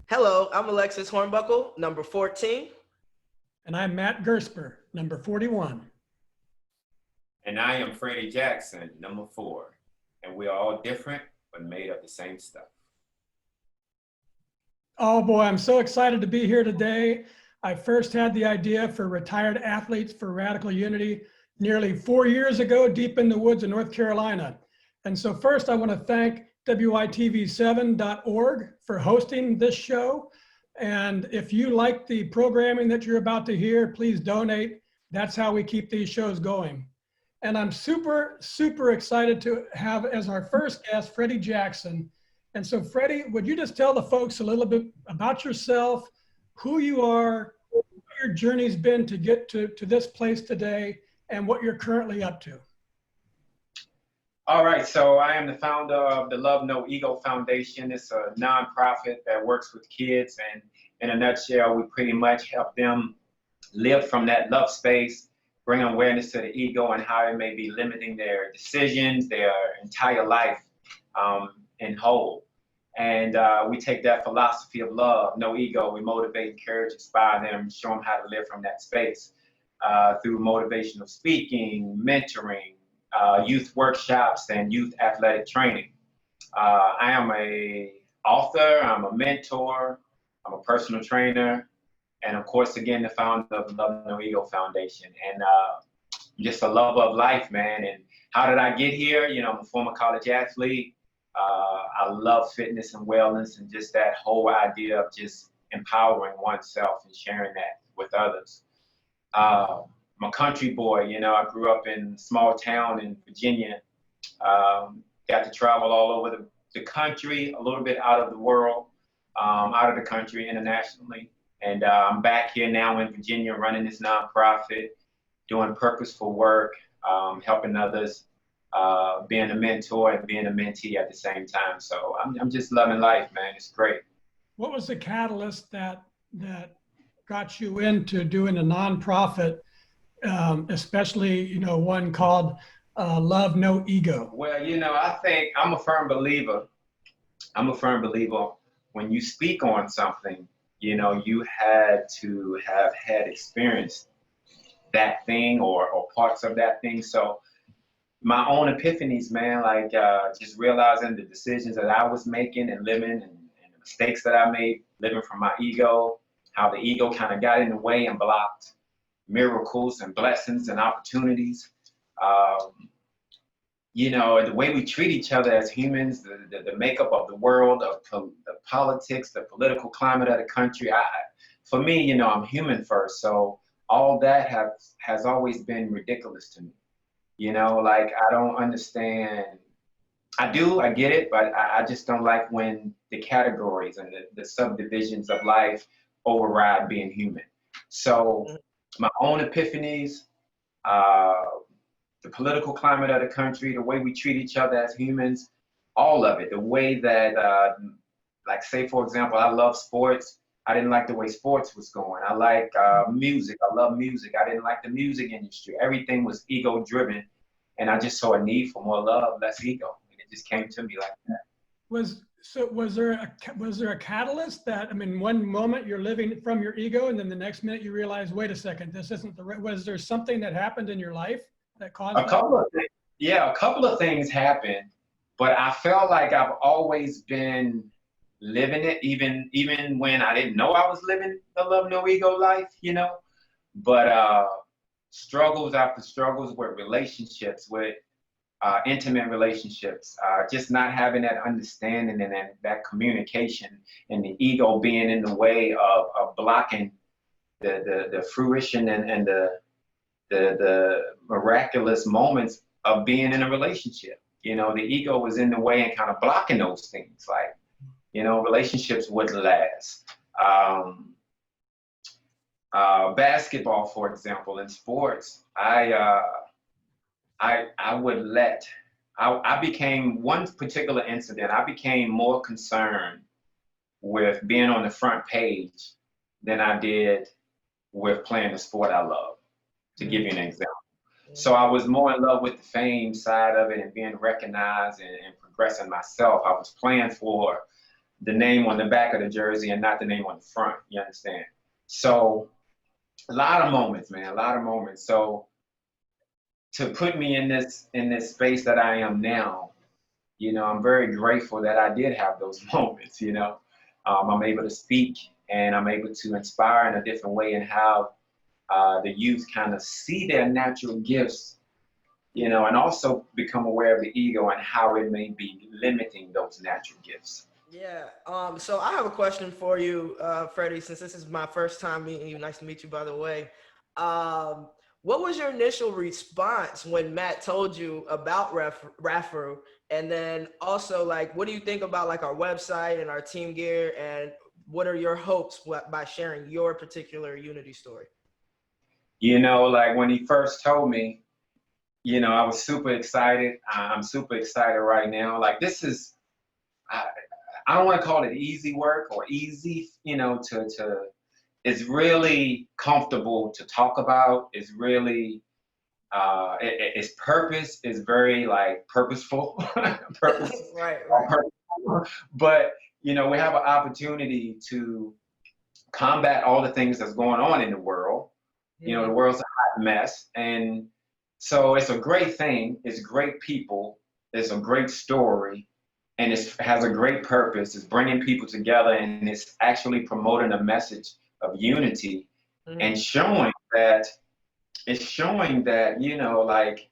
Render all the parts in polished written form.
Hello, I'm Alexis Hornbuckle, number 14. And I'm Matt Gersper, number 41. And I am Freddy Jackson, number 4. And we are all different, but made of the same stuff. Oh boy, I'm so excited to be here today. I first had the idea for Retired Athletes for Radical Unity nearly 4 years ago, deep in the woods of North Carolina. And so first I want to thank WYTV7.org for hosting this show. And if you like the programming that you're about to hear, please donate. That's how we keep these shows going. And I'm super, super excited to have as our first guest, Freddy Jackson. And so Freddy, would you just tell the folks a little bit about yourself, who you are, what your journey's been to get to this place today, and what you're currently up to? All right, so I am the founder of the Love NoEgo Foundation. It's a nonprofit that works with kids, and in a nutshell, we pretty much help them live from that love space, bring awareness to the ego and how it may be limiting their decisions, their entire life in whole. And we take that philosophy of love, no ego. We motivate, encourage, inspire them, show them how to live from that space through motivational speaking, mentoring, youth workshops, and youth athletic training. I am an author, I'm a mentor, I'm a personal trainer, and of course, again, the founder of the Love NoEgo Foundation. And just a love of life, man. And how did I get here? You know, I'm a former college athlete. I love fitness and wellness and just that whole idea of just empowering oneself and sharing that with others. I'm a country boy, you know, I grew up in a small town in Virginia. Got to travel all over the country, a little bit out of the world, out of the country internationally. And I'm back here now in Virginia running this nonprofit, doing purposeful work, helping others, being a mentor and being a mentee at the same time. So I'm just loving life, man. It's great. What was the catalyst that got you into doing a nonprofit, especially, you know, one called Love NoEgo? Well, you know, I think I'm a firm believer. When you speak on something, you know, you had to have had experienced that thing or parts of that thing. So my own epiphanies, man, like just realizing the decisions that I was making and living and the mistakes that I made living from my ego, how the ego kind of got in the way and blocked miracles and blessings and opportunities. You know, the way we treat each other as humans, the makeup of the world, the politics, the political climate of the country. For me, you know, I'm human first. So all that has always been ridiculous to me. You know, like I don't understand. I get it, but I just don't like when the categories and the subdivisions of life override being human. So my own epiphanies, the political climate of the country, the way we treat each other as humans, all of it, the way that, like say, for example, I love sports. I didn't like the way sports was going. I like music. I love music. I didn't like the music industry. Everything was ego driven. And I just saw a need for more love, less ego. And it just came to me like that. Was there a catalyst that, I mean, one moment you're living from your ego and then the next minute you realize, wait a second, this isn't the right, was there something that happened in your life that caused that? A couple of things happened, but I felt like I've always been living it, even when I didn't know I was living the Love NoEgo life, you know. But struggles after struggles with relationships, with intimate relationships, just not having that understanding and that communication, and the ego being in the way of blocking the fruition and the miraculous moments of being in a relationship. You know, the ego was in the way and kind of blocking those things. Like, you know, relationships wouldn't last. Basketball, for example, in sports, I became, one particular incident, I became more concerned with being on the front page than I did with playing the sport I love, to give you an example. So I was more in love with the fame side of it and being recognized and progressing myself. I was playing for the name on the back of the jersey and not the name on the front. You understand? So a lot of moments, man, a lot of moments. So to put me in this space that I am now, you know, I'm very grateful that I did have those moments. You know, I'm able to speak and I'm able to inspire in a different way and how the youth kind of see their natural gifts, you know, and also become aware of the ego and how it may be limiting those natural gifts. Yeah. So I have a question for you, Freddie, since this is my first time meeting you. Nice to meet you, by the way. What was your initial response when Matt told you about RAFRU? And then also, like, what do you think about like our website and our team gear? And what are your hopes by sharing your particular Unity story? You know, like when he first told me, you know, I was super excited. I'm super excited right now. Like this is, I don't want to call it easy work or easy, you know, it's really comfortable to talk about. It's really, its purpose is very like purposeful. Purpose, Right. purposeful. But, you know, we have an opportunity to combat all the things that's going on in the world. You know, the world's a hot mess. And so it's a great thing. It's great people. It's a great story. And it has a great purpose. It's bringing people together and it's actually promoting a message of unity and showing that, you know, like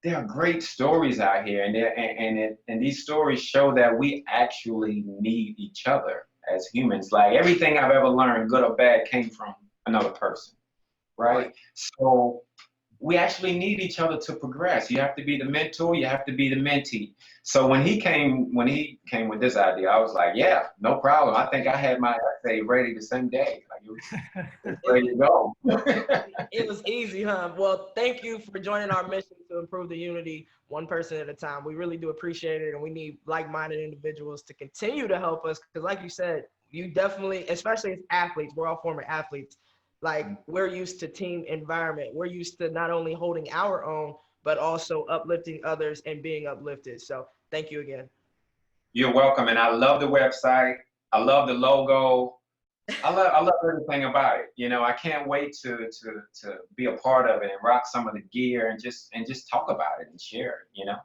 there are great stories out here and these stories show that we actually need each other as humans. Like everything I've ever learned, good or bad, came from another person, right? So we actually need each other to progress. You have to be the mentor, you have to be the mentee. So when he came with this idea, I was like, yeah, no problem. I think I had my essay ready the same day. Like it was ready to go. It was easy, huh? Well, thank you for joining our mission to improve the unity one person at a time. We really do appreciate it, and we need like-minded individuals to continue to help us because like you said, you definitely, especially as athletes, we're all former athletes, like we're used to team environment. We're used to not only holding our own, but also uplifting others and being uplifted. So thank you again. You're welcome. And I love the website. I love the logo. I love everything about it. You know, I can't wait to be a part of it and rock some of the gear and just talk about it and share it, you know?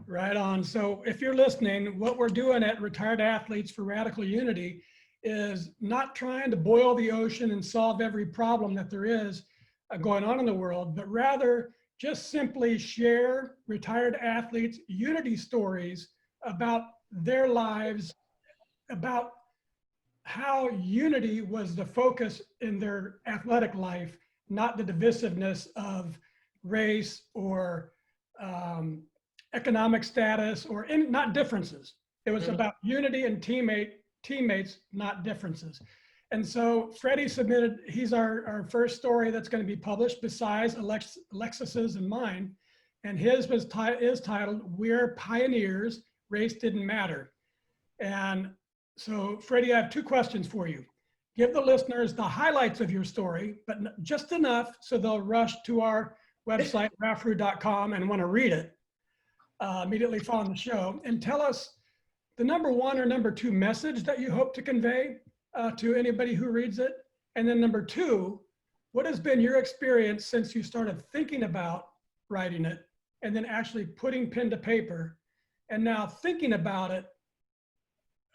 Right on. So if you're listening, what we're doing at Retired Athletes for Radical Unity is not trying to boil the ocean and solve every problem that there is going on in the world, but rather just simply share retired athletes' unity stories about their lives, about how unity was the focus in their athletic life, not the divisiveness of race or economic status or not differences. It was about unity and teammates, not differences. And so Freddie submitted, he's our first story that's going to be published besides Alexis's and mine. And his is titled, We're Pioneers, Race Didn't Matter. And so Freddie, I have two questions for you. Give the listeners the highlights of your story, but just enough so they'll rush to our website, RAFRU.com, and want to read it immediately following the show. And tell us the number one or number two message that you hope to convey to anybody who reads it. And then number two, what has been your experience since you started thinking about writing it and then actually putting pen to paper and now thinking about it,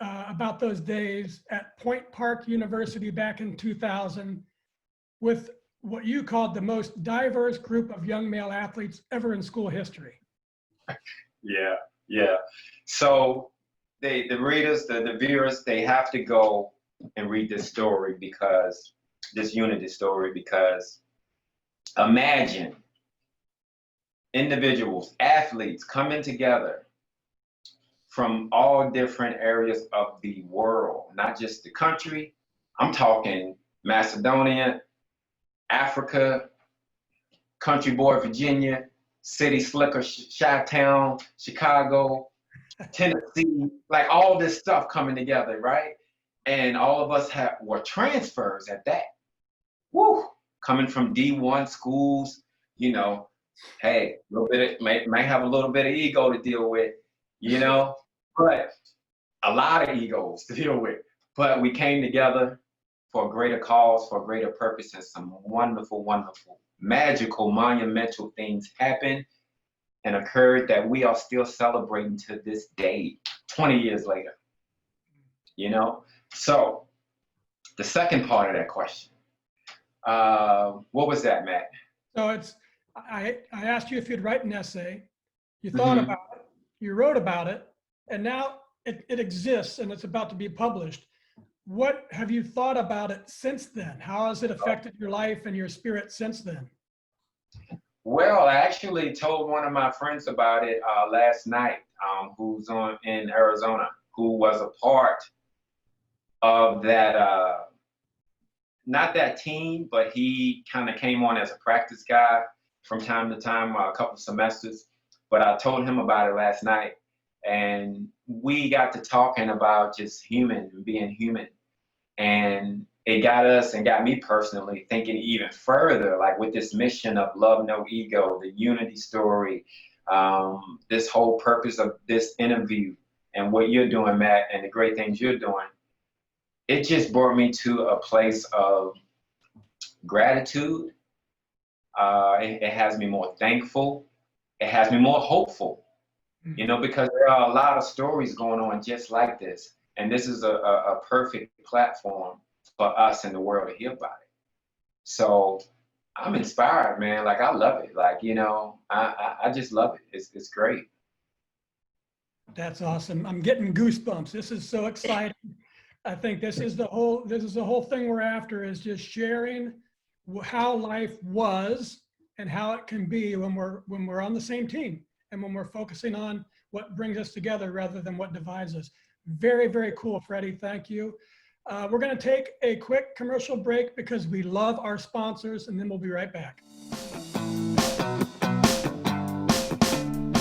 about those days at Point Park University back in 2000 with what you called the most diverse group of young male athletes ever in school history? Yeah. So the readers, the viewers, they have to go and read this story because this unity story, because imagine individuals, athletes coming together from all different areas of the world, not just the country. I'm talking Macedonia, Africa, Country Boy, Virginia, City Slicker, Chi-Town, Chicago, Tennessee, like all this stuff coming together, right? And all of us were transfers at that. Woo! Coming from D1 schools, you know, hey, a little bit might have a little bit of ego to deal with, you know, but a lot of egos to deal with, but we came together for a greater cause, for a greater purpose, and some wonderful, wonderful, magical, monumental things happened and occurred that we are still celebrating to this day, 20 years later. You know? So the second part of that question, what was that, Matt? So I asked you if you'd write an essay, you thought about it, you wrote about it, and now it exists and it's about to be published. What have you thought about it since then? How has it affected your life and your spirit since then? Well, I actually told one of my friends about it last night, who's in Arizona, who was a part of that, not that team, but he kind of came on as a practice guy from time to time, a couple semesters. But I told him about it last night, and we got to talking about just being human. And it got us and got me personally thinking even further, like with this mission of love, no ego, the unity story, this whole purpose of this interview and what you're doing, Matt, and the great things you're doing. It just brought me to a place of gratitude. It has me more thankful. It has me more hopeful, you know, because there are a lot of stories going on just like this. And this is a perfect platform for us in the world to hear about it. So I'm inspired, man. Like, I love it. Like, you know, I just love it. It's great. That's awesome. I'm getting goosebumps. This is so exciting. I think this is the whole thing we're after, is just sharing how life was and how it can be when we're on the same team and when we're focusing on what brings us together rather than what divides us. Very, very cool, Freddie. Thank you. We're going to take a quick commercial break because we love our sponsors, and then we'll be right back.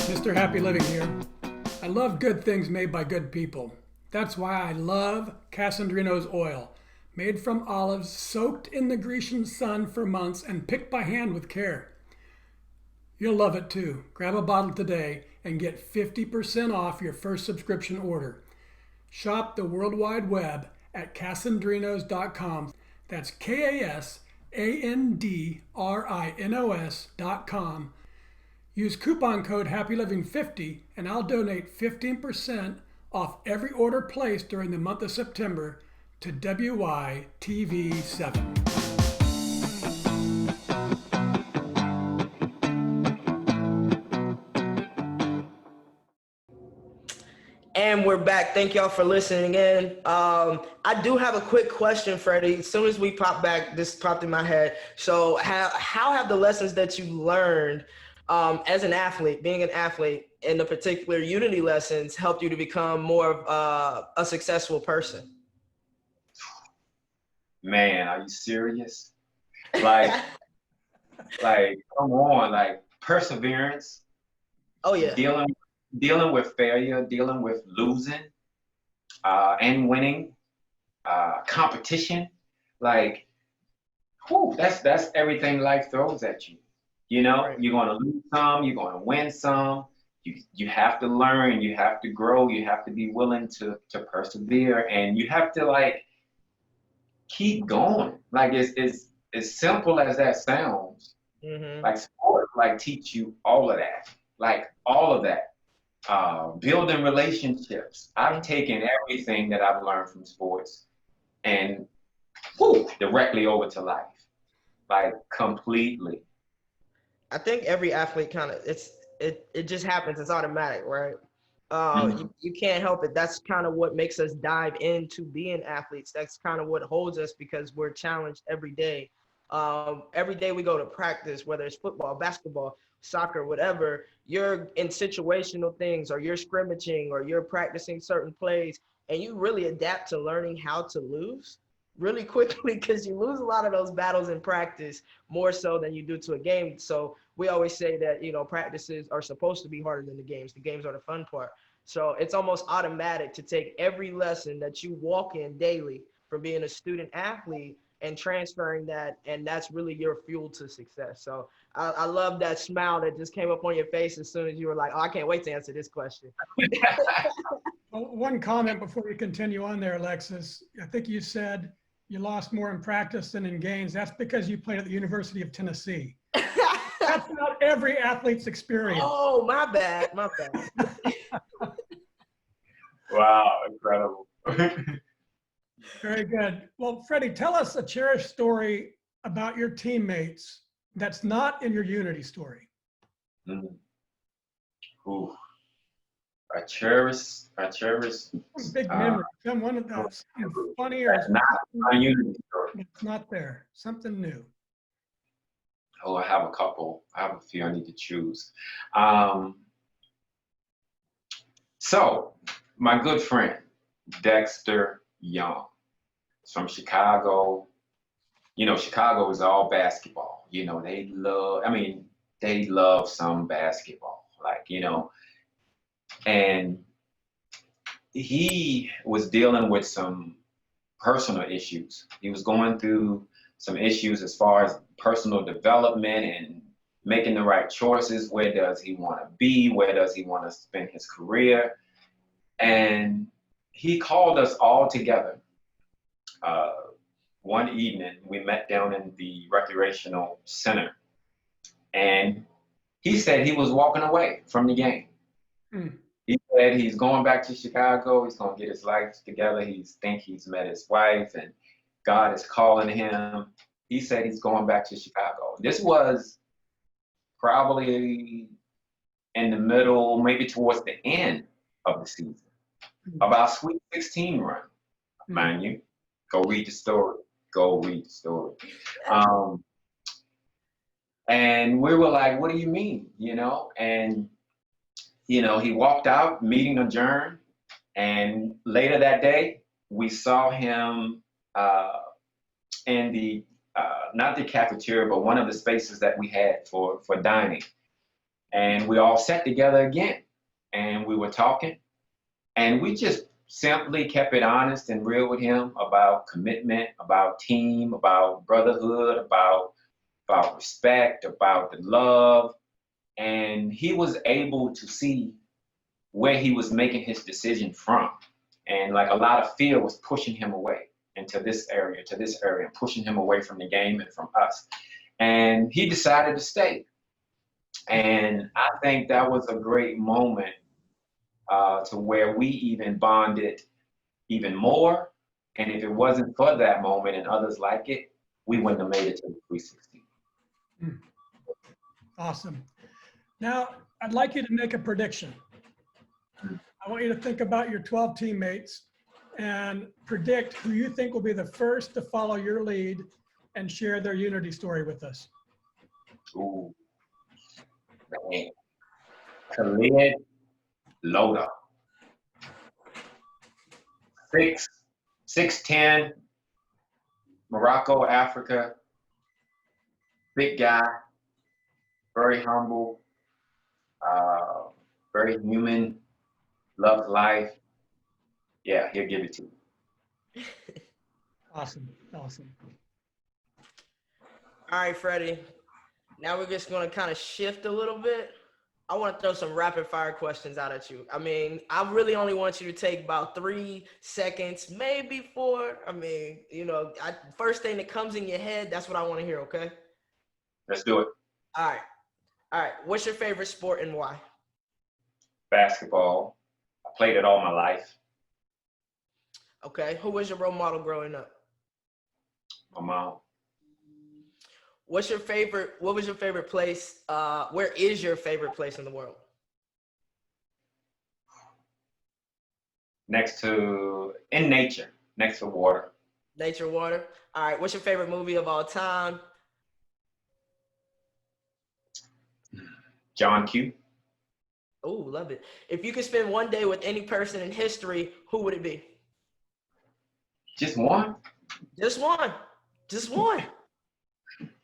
Mr. Happy Living here. I love good things made by good people. That's why I love Casandrino's oil, made from olives soaked in the Grecian sun for months and picked by hand with care. You'll love it too. Grab a bottle today and get 50% off your first subscription order. Shop the World Wide Web at casandrinos.com. That's KASANDRINOS.com. Use coupon code HAPPYLIVING50 and I'll donate 15% off every order placed during the month of September to WYTV7. And we're back. Thank y'all for listening in. I do have a quick question, Freddie. As soon as we pop back, this popped in my head. So how have the lessons that you learned as an athlete, being an athlete, in the particular Unity lessons helped you to become more of a successful person? Man, are you serious? Like, come on, like perseverance. Oh yeah. Dealing with failure, dealing with losing and winning, competition. Like, whew, that's everything life throws at you. You know, right. You're gonna lose some, you're gonna win some. You have to learn, you have to grow, you have to be willing to persevere, and you have to like keep going. Like it's as simple as that sounds. Mm-hmm. Like sport, like teach you all of that. Like all of that. Building relationships. I've taken everything that I've learned from sports and directly over to life. Like completely. I think every athlete kind of it just happens. It's automatic, right? You can't help it. That's kind of what makes us dive into being athletes. That's kind of what holds us, because we're challenged every day. Every day we go to practice, whether it's football, basketball, soccer, whatever, you're in situational things, or you're scrimmaging, or you're practicing certain plays, and you really adapt to learning how to lose really quickly, because you lose a lot of those battles in practice more so than you do to a game. So we always say that, you know, practices are supposed to be harder than the games. The games are the fun part. So it's almost automatic to take every lesson that you walk in daily from being a student athlete and transferring that, and that's really your fuel to success. So I love that smile that just came up on your face as soon as you were like, oh, I can't wait to answer this question. Well, one comment before we continue on there, Alexis. I think you said you lost more in practice than in games. That's because you played at the University of Tennessee. That's not every athlete's experience. Oh, my bad. My bad. Wow, incredible. Very good. Well, Freddie, tell us a cherished story about your teammates that's not in your Unity story. Ooh. I cherish. Big memory. One of those funny or That's not my Unity story. it's not there. Something new. Oh, I have a couple. I have a few I need to choose. So, my good friend, Dexter Young, is from Chicago. You know, Chicago is all basketball. You know, they love some basketball. Like, you know, and he was dealing with some personal issues. He was going through some issues as far as personal development and making the right choices. Where does he want to be? Where does he want to spend his career? And he called us all together. One evening, we met down in the recreational center, and he said he was walking away from the game. He said he's going back to Chicago. He's going to get his life together. He's met his wife, and God is calling him. He said he's going back to Chicago. This was probably in the middle, maybe towards the end of the season, about Sweet 16 run, mind you. Go read the story. And we were like, what do you mean? You know, and you know, he walked out, meeting adjourned, and later that day, we saw him in the, not the cafeteria, but one of the spaces that we had for dining. And we all sat together again, and we were talking, and we just simply kept it honest and real with him about commitment, about team, about brotherhood, about respect, about the love. And he was able to see where he was making his decision from. And like a lot of fear was pushing him away into this area, and pushing him away from the game and from us. And he decided to stay. And I think that was a great moment to where we even bonded even more. And if it wasn't for that moment and others like it, we wouldn't have made it to the 316. Awesome. Now, I'd like you to make a prediction. I want you to think about your 12 teammates and predict who you think will be the first to follow your lead and share their Unity story with us. Ooh, man. Khalid Loda. 6'10", Morocco, Africa. Big guy, very humble, very human, loves life. Yeah, he'll give it to you. Awesome, awesome. All right, Freddie. Now we're just going to kind of shift a little bit. I want to throw some rapid fire questions out at you. I mean, I really only want you to take about 3 seconds, maybe 4. I mean, you know, first thing that comes in your head, that's what I want to hear, okay? Let's do it. All right. What's your favorite sport and why? Basketball. I played it all my life. Okay. Who was your role model growing up? My mom. What was your favorite place? Where is your favorite place in the world? In nature, next to water. Nature, water. All right. What's your favorite movie of all time? John Q. Oh, love it. If you could spend one day with any person in history, who would it be? Just one? Just one. Just one.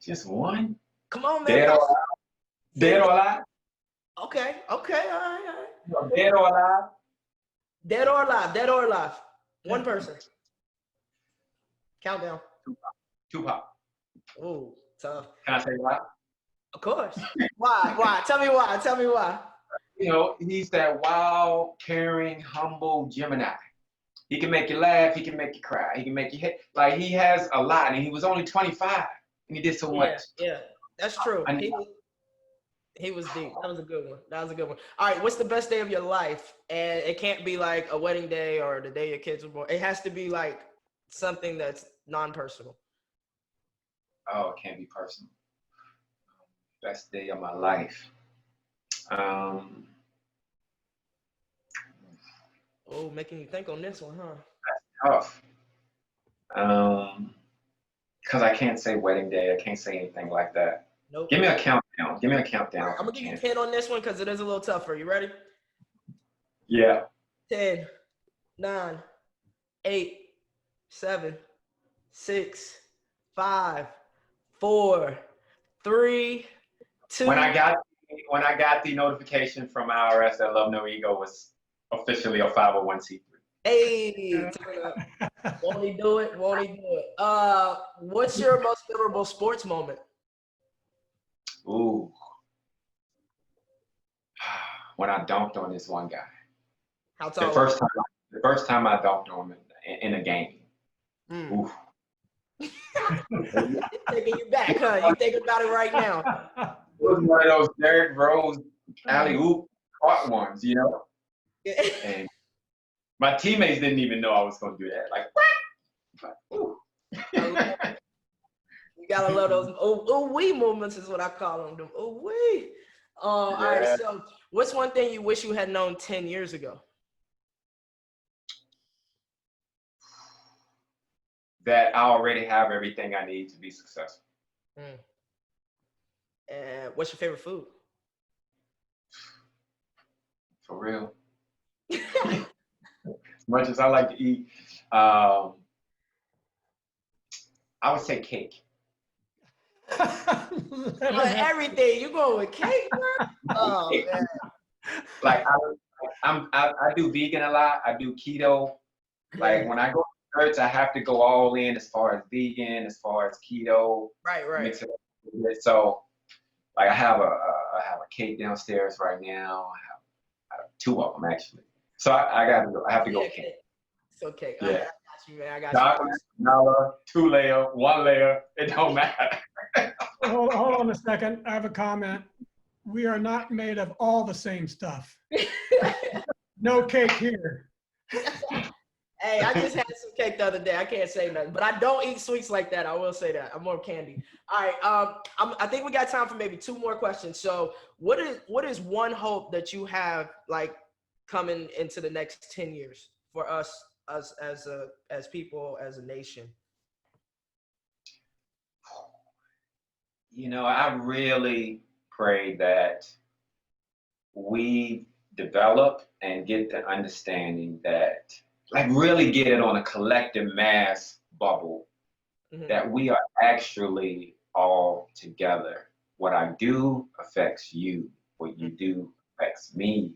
Just one? Come on, man. Dead or alive? Dead or alive? Okay. All right. Dead or alive? Dead or alive. One person. Countdown. Tupac. Ooh, tough. Can I say why? Of course. Why? Tell me why. you know, he's that wild, caring, humble Gemini. He can make you laugh. He can make you cry. He can make you hit. Like, he has a lot, and he was only 25, and he did so much. Yeah, that's true. He was deep. That was a good one. That was a good one. All right, what's the best day of your life? And it can't be like a wedding day or the day your kids were born. It has to be like something that's non-personal. Oh, it can't be personal. Best day of my life. Oh, making you think on this one, huh? Tough. Because I can't say wedding day. I can't say anything like that. Nope. Give me a countdown. Give me a countdown. I'm gonna give you 10 on this one because it is a little tougher. You ready? Yeah. 10, 9, 8, 7, 6, 5, 4, 3, 2. When I got the notification from IRS that Love NoEgo was officially a 501c3. Hey, won't he do it? Won't he do it? What's your most memorable sports moment? Ooh. When I dunked on this one guy. How tall? The first time I dunked on him in a game. Oof. It's taking you back, huh? You thinking about it right now. It was one of those Derrick Rose alley-oop caught ones, you know? And my teammates didn't even know I was going to do that. Like, what? Ooh. You gotta love those ooh-wee moments is what I call them. Them ooh-wee. All right, so what's one thing you wish you had known 10 years ago? That I already have everything I need to be successful. And what's your favorite food? For real. As much as I like to eat, I would say cake. Everything. You going with cake, bro? Oh, man. Like, I do vegan a lot. I do keto. Like, when I go to church, I have to go all in as far as vegan, as far as keto. Right. Mix it up. So, like, I have a cake downstairs right now. I have 2 of them, actually. So I have to go cake. It's okay. Yeah. I got you, man. I got Chocolate, vanilla, 2-layer, 1-layer. It don't matter. Hold on a second. I have a comment. We are not made of all the same stuff. No cake here. Hey, I just had some cake the other day. I can't say nothing, but I don't eat sweets like that. I will say that. I'm more candy. All right. I think we got time for maybe 2 more questions. So, what is one hope that you have, like, coming into the next 10 years for us as people, as a nation? You know, I really pray that we develop and get the understanding that, like, really get it on a collective mass bubble, that we are actually all together. What I do affects you. What you do affects me.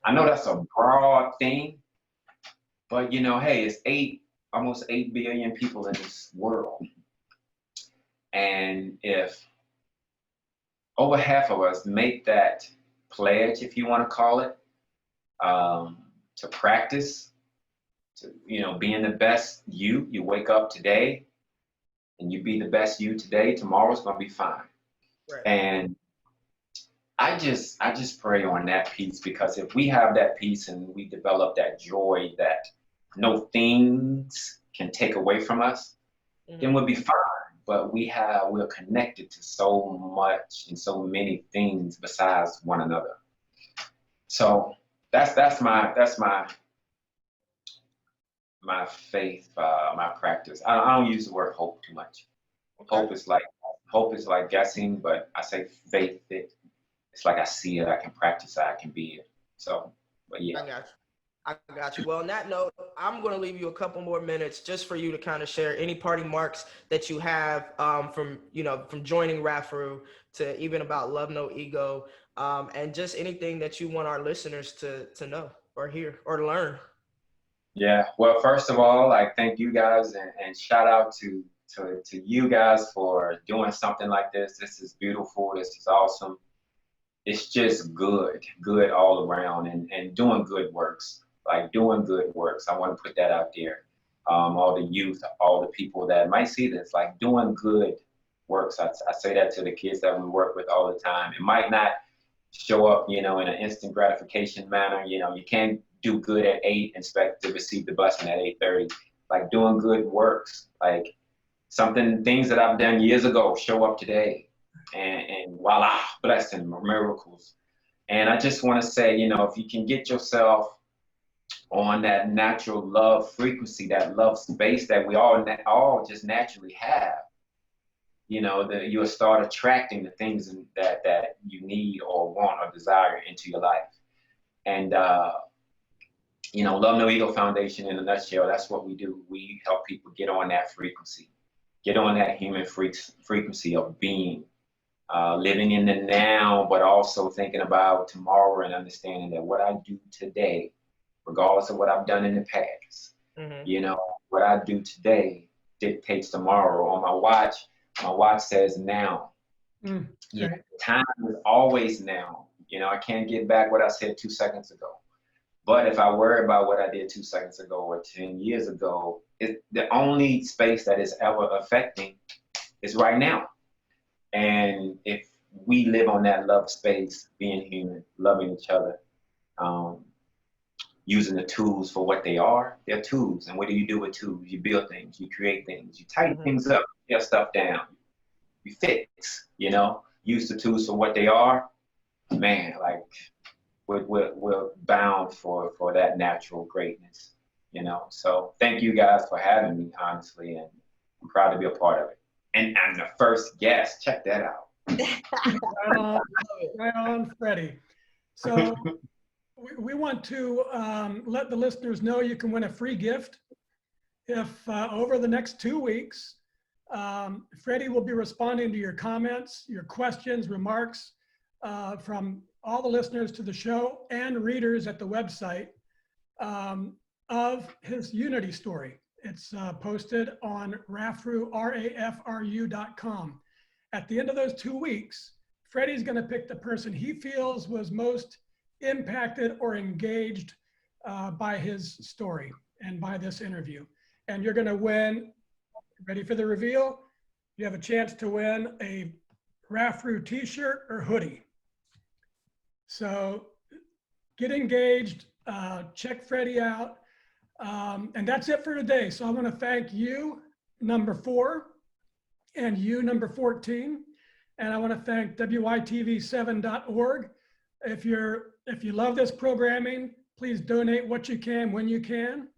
I know that's a broad thing, but, you know, hey, it's almost 8 billion people in this world. And if over half of us make that pledge, if you want to call it, to practice, to, you know, being the best you wake up today and you be the best you today, tomorrow's going to be fine. Right. And I just pray on that piece, because if we have that peace and we develop that joy that no things can take away from us, then we'll be fine. But we're connected to so much and so many things besides one another. So that's my faith, my practice. I don't use the word hope too much. Okay. Hope is like guessing, but I say faith. It's like I see it, I can practice it, I can be it. So, but yeah. I got you. Well, on that note, I'm going to leave you a couple more minutes just for you to kind of share any parting marks that you have from joining RAFRU to even about Love NoEgo, and just anything that you want our listeners to know or hear or learn. Yeah. Well, first of all, I thank you guys and shout out to you guys for doing something like this. This is beautiful. This is awesome. it's just good all around, and doing good works, like doing good works. I want to put that out there. All the youth, all the people that might see this, like doing good works. I say that to the kids that we work with all the time. It might not show up, in an instant gratification manner. You can't do good at 8, expect to receive the blessing at 8:30. Like doing good works, like things that I've done years ago show up today, and voila, blessing, miracles. And I just want to say, if you can get yourself on that natural love frequency, that love space that we all just naturally have, you'll start attracting the things that you need or want or desire into your life. And Love NoEgo Foundation, in a nutshell, that's what we do. We help people get on that frequency, get on that human frequency of being, living in the now, but also thinking about tomorrow and understanding that what I do today, regardless of what I've done in the past, what I do today dictates tomorrow. On my watch says now. Okay. Time is always now. I can't get back what I said 2 seconds ago. But if I worry about what I did 2 seconds ago or 10 years ago, the only space that is ever affecting is right now. And if we live on that love space, being human, loving each other, using the tools for what they are, they're tools. And what do you do with tools? You build things, you create things, you tighten things up, you get stuff down, you fix, use the tools for what they are. Man, like we're bound for that natural greatness, So thank you guys for having me, honestly, and I'm proud to be a part of it. And I'm the first guest. Check that out. Right on, Freddie. So we want to let the listeners know you can win a free gift if over the next 2 weeks, Freddie will be responding to your comments, your questions, remarks from all the listeners to the show and readers at the website of his Unity story. It's posted on RAFRU, RAFRU.com. At the end of those 2 weeks, Freddie's going to pick the person he feels was most impacted or engaged by his story and by this interview. And you're going to win, ready for the reveal? You have a chance to win a RAFRU t-shirt or hoodie. So get engaged, check Freddie out. And that's it for today. So I want to thank you, number 4, and you, number 14. And I want to thank WYTV7.org. If you love this programming, please donate what you can when you can.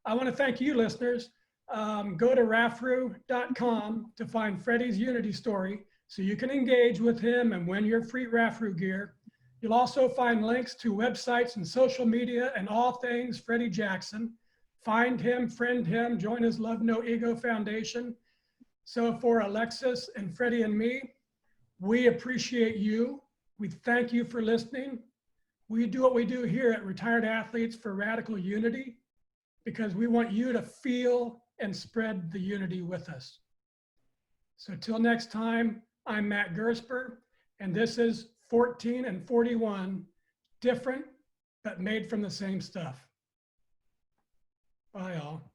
I want to thank you, listeners. Go to RAFRU.com to find Freddie's Unity story so you can engage with him and win your free RAFRU gear. You'll also find links to websites and social media and all things Freddy Jackson. Find him, friend him, join his Love NoEgo Foundation. So for Alexis and Freddie and me, we appreciate you. We thank you for listening. We do what we do here at Retired Athletes for Radical Unity because we want you to feel and spread the unity with us. So till next time, I'm Matt Gersper, and this is 14 and 41, different, but made from the same stuff. Bye all.